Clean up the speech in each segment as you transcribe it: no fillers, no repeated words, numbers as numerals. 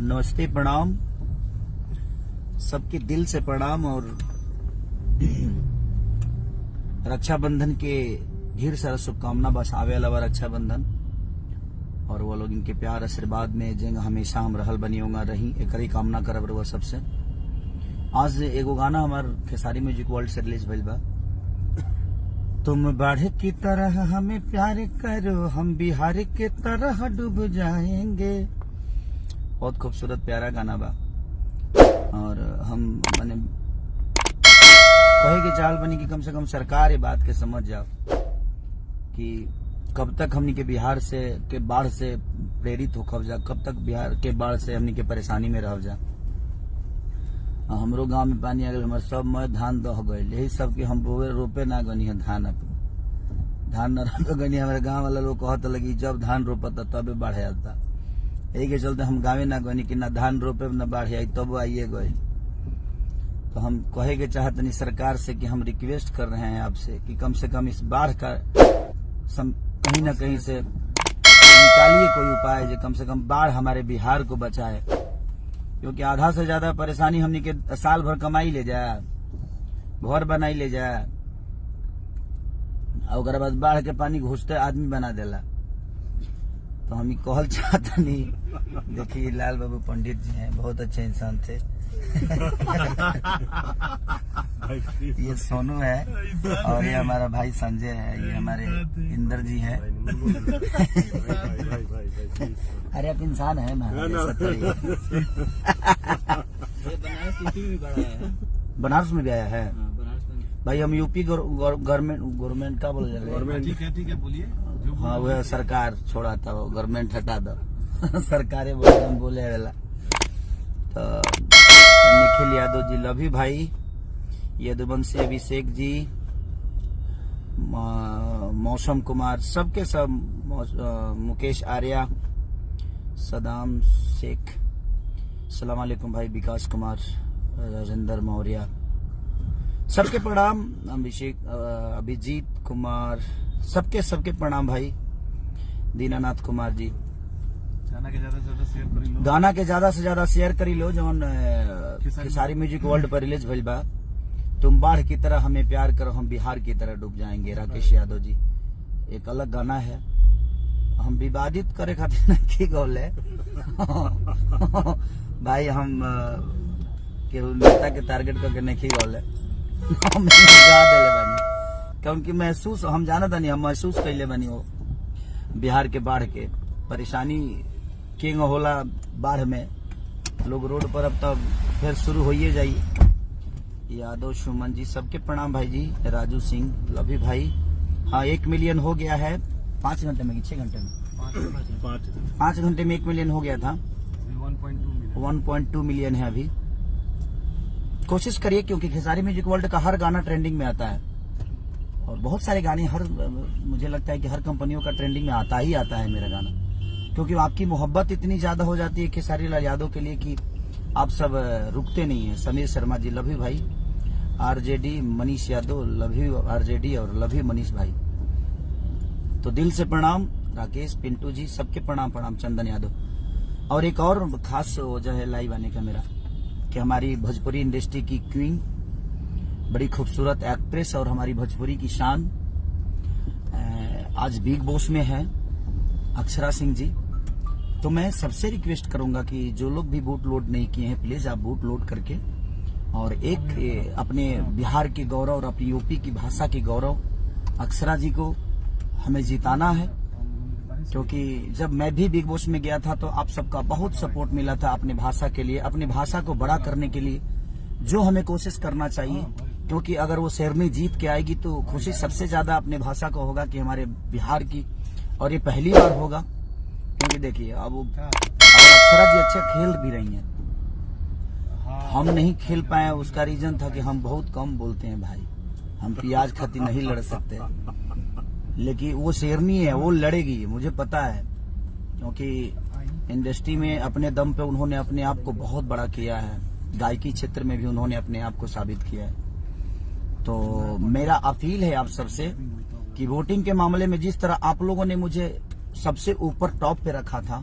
नमस्ते, प्रणाम, सबके दिल से प्रणाम। और रक्षाबंधन के ढेर सारा शुभकामना। बस आवे वाला रक्षाबंधन और वो लोग इनके प्यार आशीर्वाद में जेंग हमेशा हम रहल बनी होगा रही एक ही कामना करब रहुआ सबसे। आज एगो गाना हमार खेसारी म्यूजिक वर्ल्ड से रिलीज भइल बा। तुम बाढ़ की तरह हमें प्यार करो, हम बिहार के तरह डूब जाएंगे। बहुत खूबसूरत प्यारा गाना बा। और हम माने कहे के चाल बनी कि कम से कम सरकार ये बात के समझ जाओ कि कब तक हमनी के बिहार से के बाढ़ से प्रेरित हो खब जा, कब तक बिहार के बाढ़ से हमनी के परेशानी में रह जा। हमरो गांव में पानी आ गए, हमारे सब में धान दह गए। यही सब के हम रोपे ना गनी है धान न रोपे गनी। हमारे गांव वाला लोग कहते लगी जब धान रोपता तबे बाढ़ आता। यही के चलते हम गाँव ना गनी कि ना धान रोपे न बाढ़ आई, तब आइए गए। तो हम कहे के चाहते नहीं सरकार से कि हम रिक्वेस्ट कर रहे हैं आपसे कि कम से कम इस बाढ़ का कहीं ना कहीं से निकालिए कोई उपाय जो कम से कम बाढ़ हमारे बिहार को बचाए। क्योंकि आधा से ज्यादा परेशानी हमने के साल भर कमाई ले जाए, घर बनाई ले जाए, और बाद बाढ़ के पानी घुसते आदमी बना देला। तो हम कहल चाहते नहीं। देखिए लाल बाबू पंडित जी हैं, बहुत अच्छे इंसान थे। ये सोनू है और ये हमारा भाई संजय है, ये हमारे इंदर जी है। अरे आप इंसान है ना। बनारस में भी आया है भाई। हम यूपी गवर्नमेंट का बोल रहे ठीक है बोलिए। हाँ वह सरकार छोड़ा था, वो गवर्नमेंट हटा दो। सरकारें बोले वाला। तो निखिल यादव जी, लभी भाई, यदुवंशी अभिषेक जी, मौसम कुमार, सबके सब, मुकेश आर्या, सदाम शेख, सलाम अलैकुम भाई, विकास कुमार, राजेंद्र मौर्य, सबके प्रणाम। अभिषेक, अभिजीत कुमार, सबके प्रणाम भाई। दीनानाथ कुमार जी, गाना के ज्यादा से ज्यादा शेयर करी लो। गाना के ज्यादा से ज्यादा शेयर करी लो। जवन खेसारी म्यूजिक वर्ल्ड पर रिलीज भइल बा। तुम बाढ़ की तरह हमें प्यार करो, हम बिहार की तरह डूब जाएंगे। राकेश यादव जी, एक अलग गाना है। हम विवादित करे खातिर की गौले भाई, हम केहू नेता के टारगेट करके नहीं गौले। हम गा देले बानी क्योंकि महसूस हम जाना था नहीं, हम महसूस कैले बनी हो बिहार के बाढ़ के परेशानी किंग होला। बाढ़ में लोग रोड पर अब तक फिर शुरू होइए जाइए। यादव सुमन जी, सबके प्रणाम भाई जी। राजू सिंह, लभी भाई। हाँ 1 मिलियन हो गया है 5 घंटे में, 6 घंटे में, 5 घंटे में 1 मिलियन हो गया था। 1.2 मिलियन है अभी। कोशिश करिए क्योंकि खेसारी म्यूजिक वर्ल्ड का हर गाना ट्रेंडिंग में आता है और बहुत सारे गाने मुझे लगता है कि हर कंपनियों का ट्रेंडिंग में आता ही आता है मेरा गाना। क्योंकि आपकी मोहब्बत इतनी ज्यादा हो जाती है खेसारी लाल यादव के लिए कि आप सब रुकते नहीं है। समीर शर्मा जी, लभी भाई, आरजेडी मनीष यादव, लभी आरजेडी और लभी मनीष भाई, तो दिल से प्रणाम। राकेश पिंटू जी, सबके प्रणाम। चंदन यादव। और एक और खास वजह है लाइव आने का मेरा कि हमारी भोजपुरी इंडस्ट्री की क्वीन, बड़ी खूबसूरत एक्ट्रेस और हमारी भोजपुरी की शान, आज बिग बॉस में है, अक्षरा सिंह जी। तो मैं सबसे रिक्वेस्ट करूंगा कि जो लोग भी वोट लोड नहीं किए हैं, प्लीज आप वोट लोड करके और एक अपने बिहार के गौरव और अपनी यूपी की भाषा के गौरव अक्षरा जी को हमें जिताना है। क्योंकि जब मैं भी बिग बॉस में गया था तो आप सबका बहुत सपोर्ट मिला था अपने भाषा के लिए, अपनी भाषा को बड़ा करने के लिए, जो हमें कोशिश करना चाहिए। क्योंकि अगर वो शेरनी जीत के आएगी तो खुशी सबसे ज्यादा अपने भाषा को होगा कि हमारे बिहार की, और ये पहली बार होगा। क्योंकि देखिए अब अक्षरा जी अच्छे खेल भी रही हैं, हम नहीं खेल पाए, उसका रीजन था कि हम बहुत कम बोलते हैं भाई, हम प्याज खातिर नहीं लड़ सकते। लेकिन वो शेरनी है, वो लड़ेगी, मुझे पता है। क्योंकि इंडस्ट्री में अपने दम पे उन्होंने अपने आप को बहुत बड़ा किया है, गायकी क्षेत्र में भी उन्होंने अपने आप को साबित किया है। तो मेरा अपील है आप सबसे कि वोटिंग के मामले में जिस तरह आप लोगों ने मुझे सबसे ऊपर टॉप पे रखा था,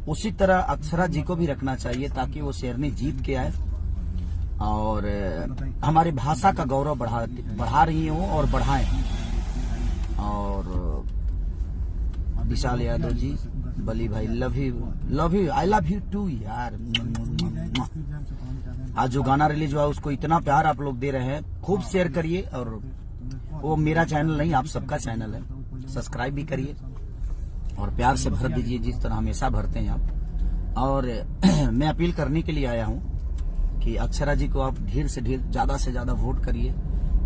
उसी तरह अक्षरा जी को भी रखना चाहिए ताकि वो शेरनी जीत के आए और हमारी भाषा का गौरव बढ़ा रही हो और बढ़ाएं। और विशाल यादव जी, बली भाई, love you, I love you too यार। आज जो गाना रिलीज हुआ उसको इतना प्यार आप लोग दे रहे हैं, खूब शेयर करिए। और वो मेरा चैनल नहीं, आप सबका चैनल है, सब्सक्राइब भी करिए और प्यार से भर दीजिए जिस तरह हमेशा भरते हैं आप। और मैं अपील करने के लिए आया हूं कि अक्षरा जी को आप ढेर से ज्यादा वोट करिए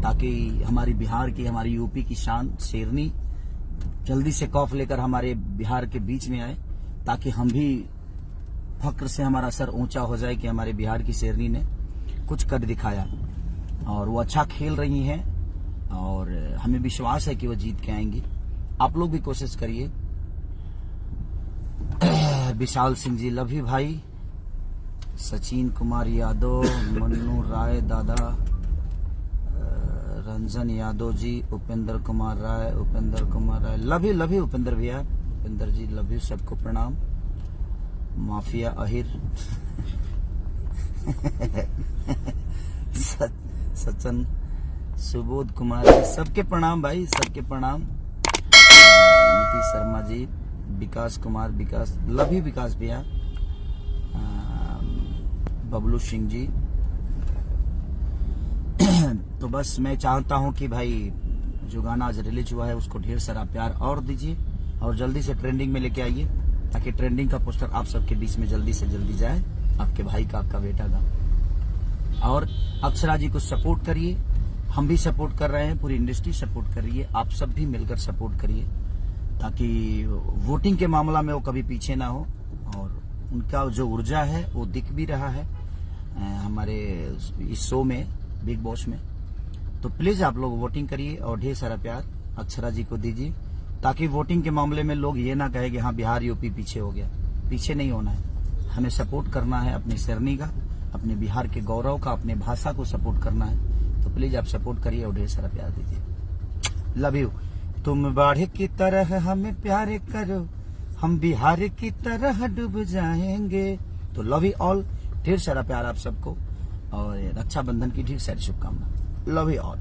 ताकि हमारी बिहार की, हमारी यूपी की शान शेरनी जल्दी से कॉफ लेकर हमारे बिहार के बीच में आए, ताकि हम भी फक्र से हमारा सर ऊंचा हो जाए कि हमारे बिहार की शेरनी ने कुछ कर दिखाया। और वो अच्छा खेल रही हैं और हमें विश्वास है कि वो जीत के आएंगी। आप लोग भी कोशिश करिए। विशाल सिंह जी, लव यू भाई। सचिन कुमार यादव, मन्नू राय दादा, रंजन यादव जी, उपेंद्र कुमार राय, लव यू उपेंद्र भैया, उपेंद्र जी लव यू, सबको प्रणाम। माफिया अहिर सचिन, सुबोध कुमार जी, सबके प्रणाम भाई, सबके प्रणाम। नीतीश शर्मा जी, विकास कुमार, लव यू विकास भैया। बबलू सिंह जी। तो बस मैं चाहता हूं कि भाई जो गाना आज रिलीज हुआ है उसको ढेर सारा प्यार और दीजिए और जल्दी से ट्रेंडिंग में लेके आइए ताकि ट्रेंडिंग का पोस्टर आप सबके बीच में जल्दी से जल्दी जाए, आपके भाई का, आपका बेटा का। और अक्षरा जी को सपोर्ट करिए, हम भी सपोर्ट कर रहे हैं, पूरी इंडस्ट्री सपोर्ट कर रही है, आप सब भी मिलकर सपोर्ट करिए ताकि वोटिंग के मामला में वो कभी पीछे ना हो। और उनका जो ऊर्जा है वो दिख भी रहा है हमारे इस शो में, बिग बॉस में। तो प्लीज आप लोग वोटिंग करिए और ढेर सारा प्यार अक्षरा जी को दीजिए ताकि वोटिंग के मामले में लोग ये ना कहे कि हाँ बिहार यूपी पीछे हो गया। पीछे नहीं होना है, हमें सपोर्ट करना है अपनी शेरनी का, अपने बिहार के गौरव का, अपने भाषा को सपोर्ट करना है। तो प्लीज आप सपोर्ट करिए और ढेर सारा प्यार दीजिए। Love you. तुम बाढ़ की तरह हमें प्यार करो, हम बिहार की तरह डूब जाएंगे। तो लव यू ऑल, ढेर सारा प्यार आप सबको और रक्षाबंधन की ढेर सारी शुभकामनाएं। Love you all.